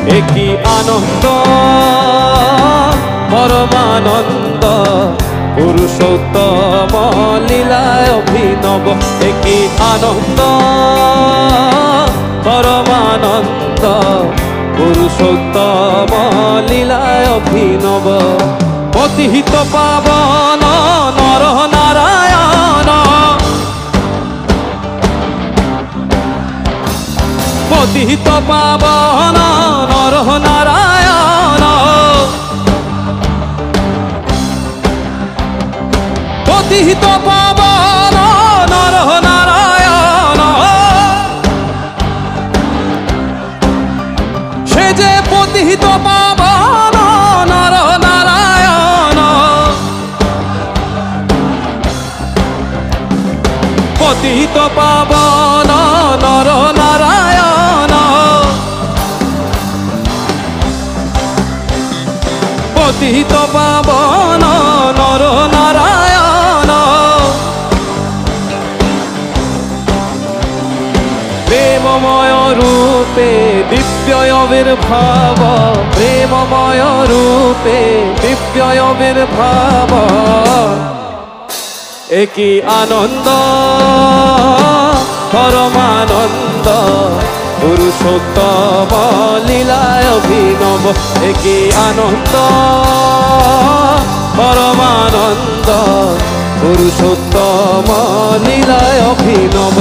একই আনন্দ পরমানন্দ পুরুষোত্তম লীলায় অভিনব। একই আনন্দ পরমানন্দ পুরুষোত্তম লীলায় অভিনব। পতিহিত পাবন নর নারায়ণ, পতিহিত পাবন নর নারায়ণ, পতিহিত পাবন নর নারায়ণ। সে যে পতিহিত পাবন নর নারায়ণ, পতিহিত পাবন নর নারায়ণ, পতিহিত পাবন নর নারায়ণ। প্রেমময় রূপে দিব্য আবির্ভাব, প্রেমময় রূপে দিব্য আবির্ভাব। একই আনন্দ পরমানন্দ পুরুষোত্তম লীলায় অভিনব। একই আনন্দ পরমানন্দ পুরুষোত্তম লীলায় অভিনব।